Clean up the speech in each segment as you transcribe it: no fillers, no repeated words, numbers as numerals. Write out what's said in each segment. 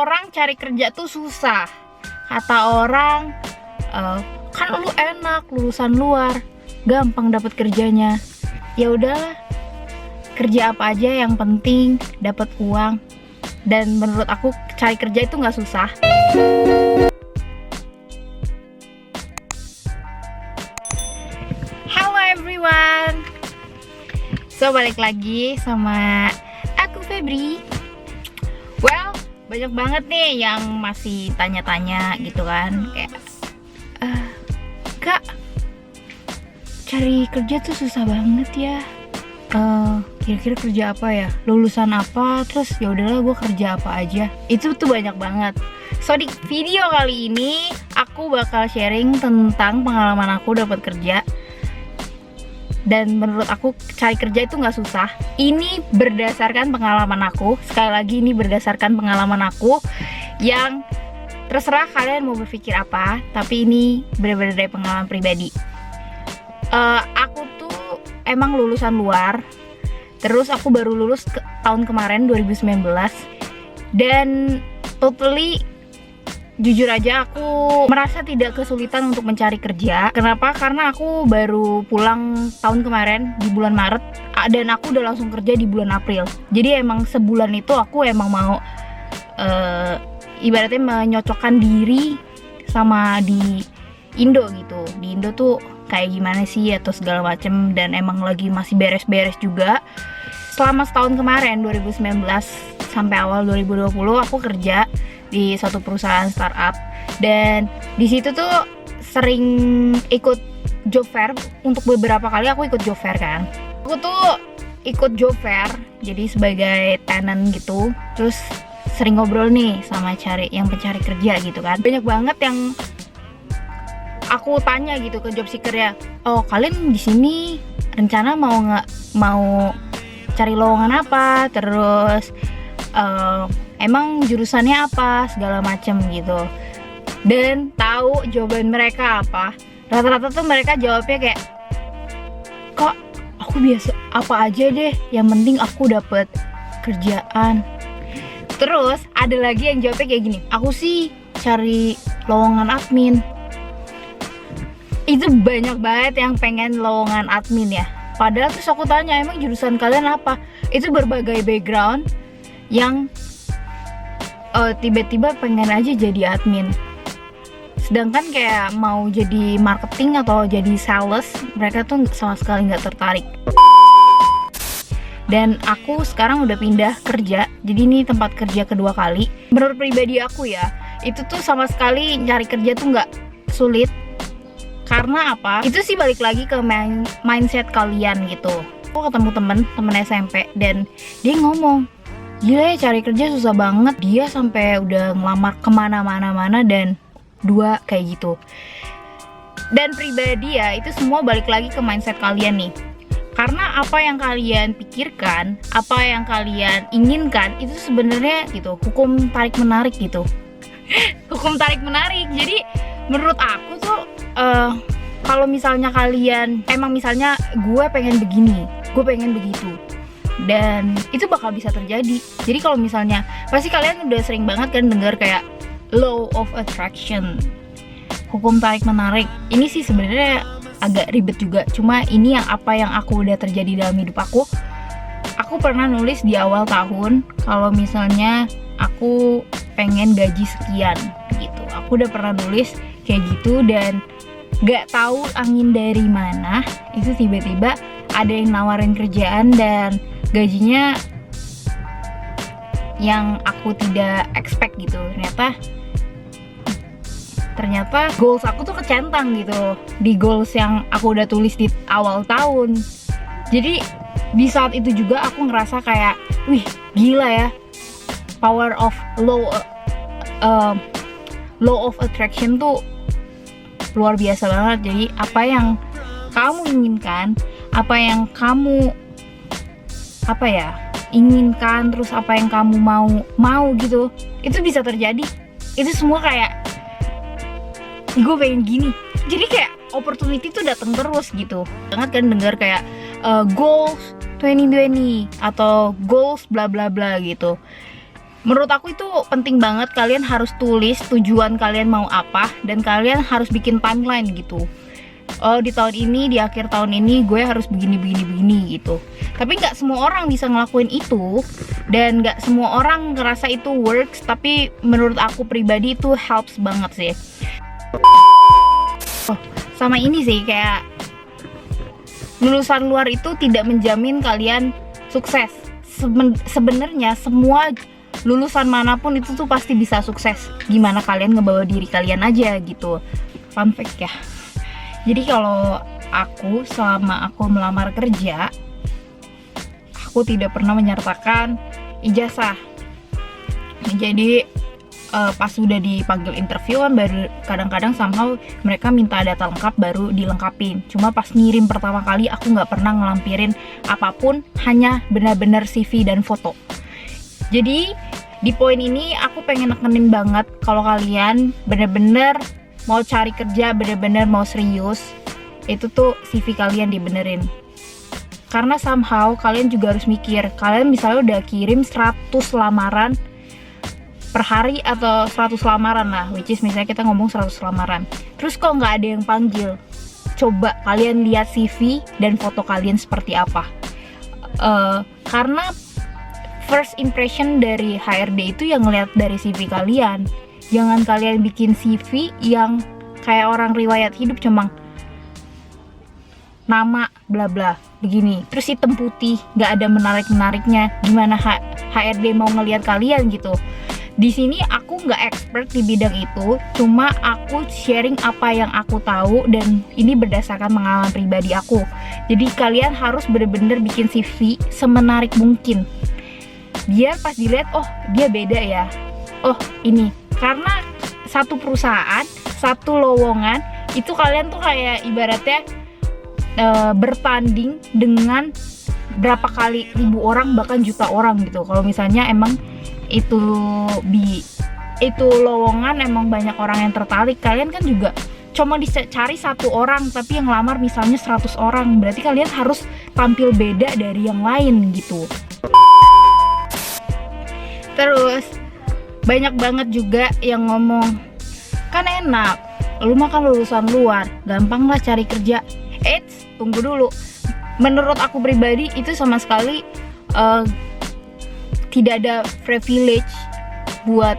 orang cari kerja tuh susah. Kata orang, kan lu enak lulusan luar, gampang dapat kerjanya. Ya udahlah, kerja apa aja yang penting dapat uang. Dan menurut aku cari kerja itu nggak susah. Halo everyone, so balik lagi sama aku Febri. Well, banyak banget nih yang masih tanya-tanya gitu kan, kayak Kak, cari kerja tuh susah banget ya. Kira-kira kerja apa ya? Lulusan apa? Terus ya udahlah gue kerja apa aja. Itu tuh banyak banget. So di video kali ini aku bakal sharing tentang pengalaman aku dapat kerja. Dan menurut aku cari kerja itu nggak susah. Ini berdasarkan pengalaman aku. Sekali lagi ini berdasarkan pengalaman aku yang terserah kalian mau berpikir apa. Tapi ini benar-benar dari pengalaman pribadi. Aku tuh emang lulusan luar. Terus aku baru lulus tahun kemarin 2019. Dan totally jujur aja aku merasa tidak kesulitan untuk mencari kerja. Kenapa? Karena aku baru pulang tahun kemarin di bulan Maret dan aku udah langsung kerja di bulan April. Jadi emang sebulan itu aku emang mau ibaratnya menyocokkan diri sama di Indo gitu. Di Indo tuh kayak gimana sih atau segala macem, dan emang lagi masih beres-beres juga. Selama setahun kemarin 2019 sampai awal 2020 aku kerja di suatu perusahaan startup, dan di situ tuh sering ikut job fair. Untuk beberapa kali aku ikut job fair kan. Aku tuh ikut job fair jadi sebagai tenant gitu. Terus sering ngobrol nih sama pencari kerja gitu kan. Banyak banget yang aku tanya gitu ke job seeker ya, oh kalian di sini rencana mau cari lowongan apa, terus emang jurusannya apa, segala macem gitu. Dan tahu jawaban mereka apa? Rata-rata tuh mereka jawabnya kayak, kok aku biasa apa aja deh, yang penting aku dapet kerjaan. Terus ada lagi yang jawabnya kayak gini, aku sih cari lowongan admin. Itu banyak banget yang pengen lowongan admin ya. Padahal terus aku tanya, emang jurusan kalian apa? Itu berbagai background yang tiba-tiba pengen aja jadi admin. Sedangkan kayak mau jadi marketing atau jadi sales, mereka tuh sama sekali nggak tertarik. Dan aku sekarang udah pindah kerja, jadi ini tempat kerja kedua kali. Menurut pribadi aku ya, itu tuh sama sekali cari kerja tuh nggak sulit. Karena apa? Itu sih balik lagi ke mindset kalian gitu. Aku ketemu temen SMP dan dia ngomong, gila ya cari kerja susah banget. Dia sampai udah ngelamar kemana-mana dan dua kayak gitu. Dan pribadi ya, itu semua balik lagi ke mindset kalian nih. Karena apa yang kalian pikirkan, apa yang kalian inginkan, itu sebenarnya gitu, hukum tarik menarik gitu. Hukum tarik menarik. Jadi menurut aku tuh kalau misalnya kalian emang misalnya gue pengen begini, gue pengen begitu, dan itu bakal bisa terjadi. Jadi kalau misalnya pasti kalian udah sering banget kan dengar kayak law of attraction, hukum tarik menarik. Ini sih sebenarnya agak ribet juga, cuma ini yang aku udah terjadi dalam hidup aku. Aku pernah nulis di awal tahun kalau misalnya aku pengen gaji sekian gitu. Aku udah pernah nulis kayak gitu, dan gak tahu angin dari mana itu tiba-tiba ada yang nawarin kerjaan dan gajinya yang aku tidak expect gitu. Ternyata goals aku tuh kecentang gitu di goals yang aku udah tulis di awal tahun. Jadi di saat itu juga aku ngerasa kayak, wih gila ya, power of law of attraction tuh luar biasa banget. Jadi apa yang kamu inginkan, apa yang kamu inginkan, terus apa yang kamu mau gitu, itu bisa terjadi. Itu semua kayak gue pengen gini. Jadi kayak opportunity tuh datang terus gitu. Banget kan dengar kayak goals 2020 atau goals bla bla bla gitu. Menurut aku itu penting banget, kalian harus tulis tujuan kalian mau apa, dan kalian harus bikin timeline gitu. Oh, di tahun ini, di akhir tahun ini gue harus begini gitu. Tapi nggak semua orang bisa ngelakuin itu, dan nggak semua orang ngerasa itu works. Tapi menurut aku pribadi itu helps banget sih. Oh, sama ini sih, kayak lulusan luar itu tidak menjamin kalian sukses. Sebenarnya semua lulusan manapun itu tuh pasti bisa sukses. Gimana kalian ngebawa diri kalian aja gitu. Fun fact ya. Jadi kalau aku, selama aku melamar kerja, aku tidak pernah menyertakan ijazah. Jadi pas sudah dipanggil interview kan baru kadang-kadang somehow mereka minta data lengkap baru dilengkapin. Cuma pas ngirim pertama kali aku nggak pernah ngelampirin apapun, hanya benar-benar CV dan foto. Jadi di poin ini aku pengen nekenin banget kalau kalian bener-bener mau cari kerja, bener-bener mau serius, itu tuh CV kalian dibenerin. Karena somehow kalian juga harus mikir, kalian misalnya udah kirim 100 lamaran per hari atau 100 lamaran lah, which is misalnya kita ngomong 100 lamaran, terus kok nggak ada yang panggil. Coba kalian lihat CV dan foto kalian seperti apa. Karena first impression dari HRD itu yang ngeliat dari CV kalian. Jangan kalian bikin CV yang kayak orang riwayat hidup cuma nama bla bla begini, terus hitam putih, nggak ada menarik-menariknya. Gimana HRD mau ngeliat kalian gitu? Di sini aku nggak expert di bidang itu, cuma aku sharing apa yang aku tahu dan ini berdasarkan pengalaman pribadi aku. Jadi kalian harus bener-bener bikin CV semenarik mungkin, biar pas dilihat, oh dia beda ya, oh ini. Karena satu perusahaan, satu lowongan itu kalian tuh kayak ibaratnya bertanding dengan berapa kali ribu orang bahkan juta orang gitu. Kalau misalnya emang itu lowongan emang banyak orang yang tertarik, kalian kan juga cuma dicari satu orang tapi yang lamar misalnya 100 orang, berarti kalian harus tampil beda dari yang lain gitu. Terus banyak banget juga yang ngomong, kan enak, lu mah kan lulusan luar, gampang lah cari kerja. Eits, tunggu dulu. Menurut aku pribadi itu sama sekali tidak ada privilege buat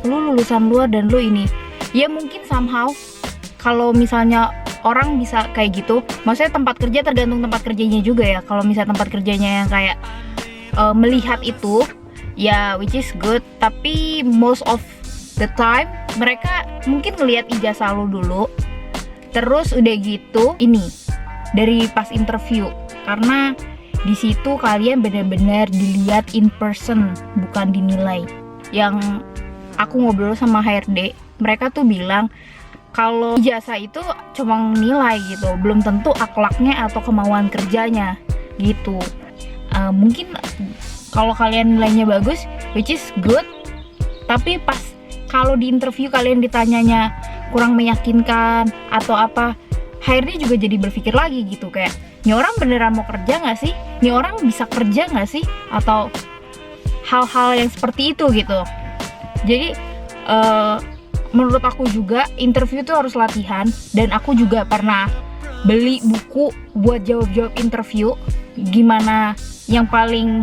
lu lulusan luar dan lu ini. Ya mungkin somehow kalau misalnya orang bisa kayak gitu, maksudnya tempat kerja tergantung tempat kerjanya juga ya. Kalau misalnya tempat kerjanya yang kayak melihat itu, ya which is good, tapi most of the time mereka mungkin ngelihat ijazah lo dulu, terus udah gitu ini dari pas interview, karena di situ kalian benar-benar dilihat in person, bukan dinilai. Yang aku ngobrol sama HRD, mereka tuh bilang kalau ijazah itu cuma nilai gitu, belum tentu akhlaknya atau kemauan kerjanya gitu. Mungkin kalau kalian nilainya bagus, which is good, tapi pas kalau di interview kalian ditanyanya kurang meyakinkan atau apa, HRD juga jadi berpikir lagi gitu, kayak ini orang beneran mau kerja nggak sih? Ini orang bisa kerja nggak sih? Atau hal-hal yang seperti itu gitu. Jadi menurut aku juga interview itu harus latihan, dan aku juga pernah beli buku buat jawab-jawab interview. Gimana yang paling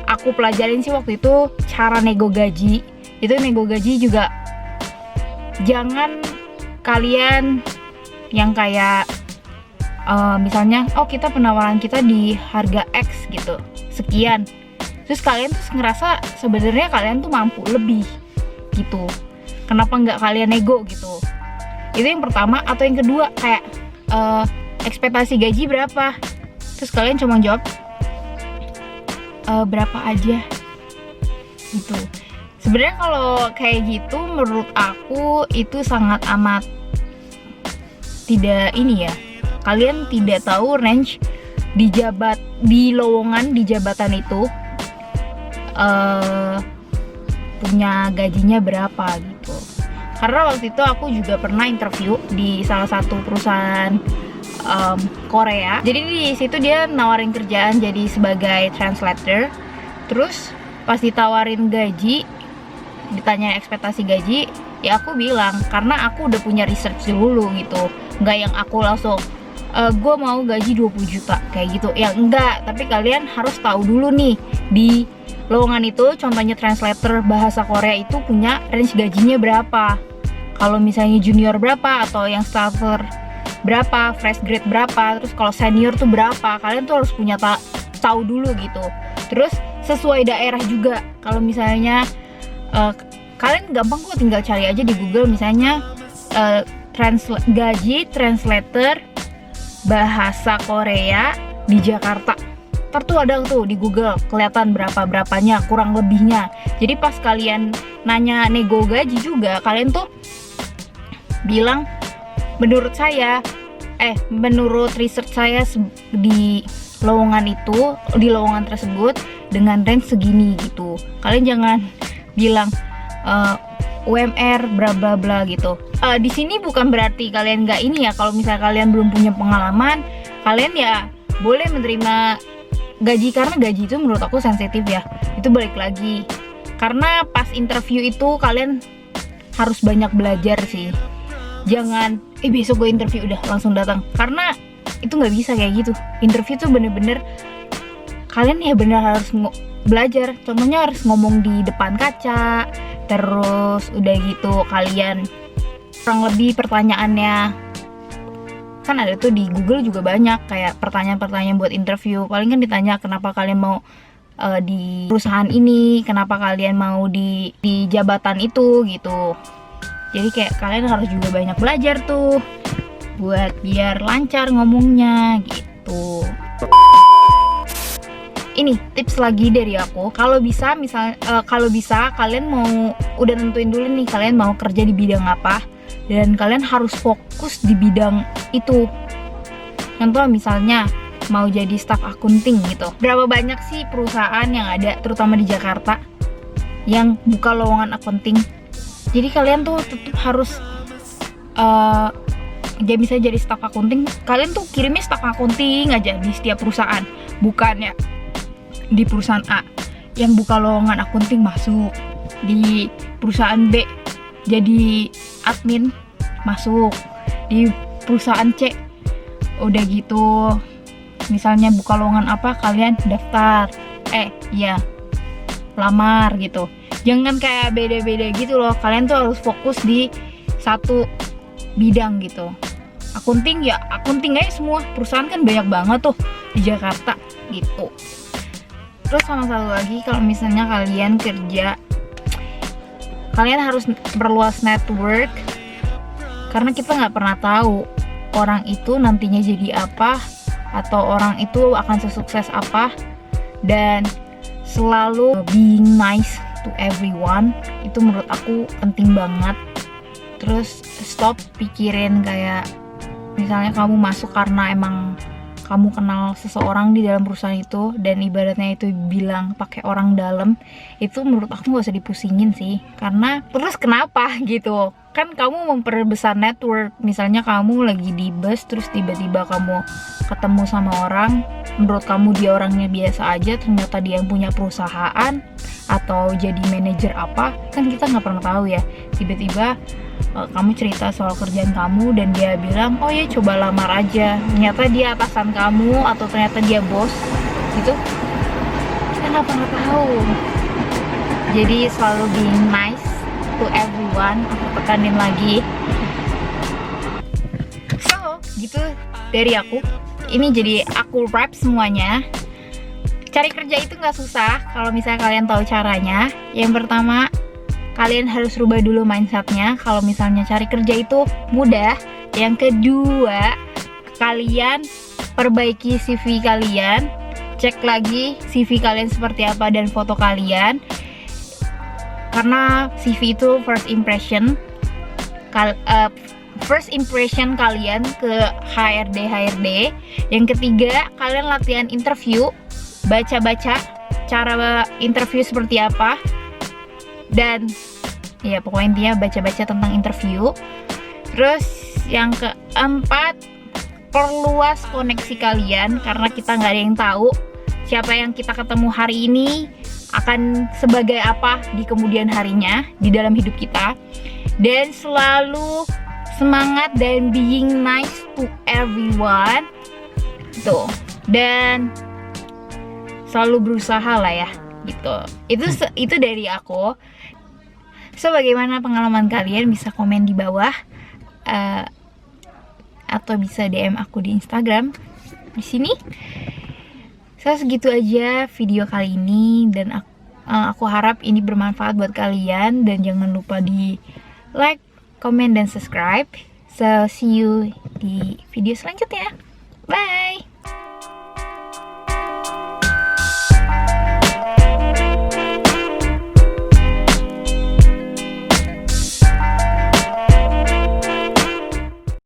aku pelajarin sih waktu itu cara nego gaji. Itu nego gaji juga jangan kalian yang kayak misalnya, oh kita penawaran kita di harga X gitu, sekian, terus kalian tuh ngerasa sebenarnya kalian tuh mampu lebih gitu, kenapa nggak kalian nego gitu. Itu yang pertama. Atau yang kedua kayak ekspektasi gaji berapa, terus kalian cuma jawab berapa aja gitu. Sebenarnya kalau kayak gitu menurut aku itu sangat amat tidak ini ya, kalian tidak tahu range di lowongan di jabatan itu punya gajinya berapa gitu. Karena waktu itu aku juga pernah interview di salah satu perusahaan Korea. Jadi di situ dia nawarin kerjaan jadi sebagai translator. Terus pas ditawarin gaji, ditanya ekspektasi gaji, ya aku bilang karena aku udah punya research dulu gitu, nggak yang aku langsung gue mau gaji 20 juta kayak gitu ya, enggak. Tapi kalian harus tahu dulu nih, di lowongan itu contohnya translator bahasa Korea itu punya range gajinya berapa, kalau misalnya junior berapa, atau yang starter berapa, fresh grade berapa, terus kalau senior tuh berapa. Kalian tuh harus punya tahu dulu gitu. Terus sesuai daerah juga, kalau misalnya kalian gampang kok, tinggal cari aja di Google misalnya gaji translator bahasa Korea di Jakarta. Ntar tuh ada tuh di Google kelihatan berapanya kurang lebihnya. Jadi pas kalian nanya nego gaji juga, kalian tuh bilang menurut research saya di lowongan itu, di lowongan tersebut dengan range segini gitu. Kalian jangan bilang UMR bla bla bla gitu. Di sini bukan berarti kalian nggak ini ya, kalau misalnya kalian belum punya pengalaman, kalian ya boleh menerima gaji, karena gaji itu menurut aku sensitif ya. Itu balik lagi, karena pas interview itu kalian harus banyak belajar sih. Jangan besok gue interview udah langsung datang, karena itu nggak bisa kayak gitu. Interview tuh bener-bener kalian ya bener harus belajar. Contohnya harus ngomong di depan kaca, terus udah gitu kalian kurang lebih pertanyaannya kan ada tuh di Google juga banyak kayak pertanyaan-pertanyaan buat interview. Paling kan ditanya kenapa kalian mau di perusahaan ini, kenapa kalian mau di jabatan itu gitu. Jadi kayak kalian harus juga banyak belajar tuh buat biar lancar ngomongnya gitu. Ini tips lagi dari aku, kalau bisa kalian mau udah nentuin dulu nih kalian mau kerja di bidang apa, dan kalian harus fokus di bidang itu. Contoh misalnya mau jadi staff akunting gitu. Berapa banyak sih perusahaan yang ada, terutama di Jakarta, yang buka lowongan akunting? Jadi kalian tuh tetap harus bisa jadi staff akunting. Kalian tuh kirimnya staff akunting aja di setiap perusahaan, bukannya di perusahaan A yang buka lowongan akunting masuk, di perusahaan B jadi admin masuk, di perusahaan C udah gitu misalnya buka lowongan apa kalian daftar lamar gitu. Jangan kayak beda-beda gitu loh. Kalian tuh harus fokus di satu bidang gitu. Akunting ya akunting aja semua, perusahaan kan banyak banget tuh di Jakarta gitu. Terus sama satu lagi, kalau misalnya kalian kerja, kalian harus perluas network, karena kita nggak pernah tahu orang itu nantinya jadi apa, atau orang itu akan sesukses apa. Dan selalu being nice to everyone, itu menurut aku penting banget. Terus stop pikirin kayak misalnya kamu masuk karena emang kamu kenal seseorang di dalam perusahaan itu, dan ibaratnya itu bilang pakai orang dalam, itu menurut aku gak usah dipusingin sih. Karena terus kenapa gitu, kan kamu memperbesar network. Misalnya kamu lagi di bus, terus tiba-tiba kamu ketemu sama orang, menurut kamu dia orangnya biasa aja, ternyata dia yang punya perusahaan atau jadi manajer apa, kan kita gak pernah tahu ya. Tiba-tiba kamu cerita soal kerjaan kamu dan dia bilang, oh ya coba lamar aja, ternyata dia atasan kamu atau ternyata dia bos gitu, kita nggak pernah tahu. Jadi selalu being nice to everyone, aku tekanin lagi. So gitu dari aku, ini jadi aku wrap semuanya. Cari kerja itu nggak susah kalau misalnya kalian tahu caranya. Yang pertama, kalian harus rubah dulu mindsetnya. Kalau misalnya cari kerja itu mudah. Yang kedua, kalian perbaiki CV kalian, cek lagi CV kalian seperti apa dan foto kalian, karena CV itu first impression kalian ke HRD. Yang ketiga, kalian latihan interview, baca-baca cara interview seperti apa. Dan ya pokoknya intinya baca-baca tentang interview. Terus yang keempat, perluas koneksi kalian, karena kita nggak ada yang tahu siapa yang kita ketemu hari ini akan sebagai apa di kemudian harinya di dalam hidup kita, dan selalu semangat dan being nice to everyone tuh, dan selalu berusaha lah ya gitu. Itu dari aku. So bagaimana pengalaman kalian, bisa komen di bawah atau bisa DM aku di Instagram di sini. So segitu aja video kali ini, dan aku harap ini bermanfaat buat kalian, dan jangan lupa di like, comment, dan subscribe. So see you di video selanjutnya.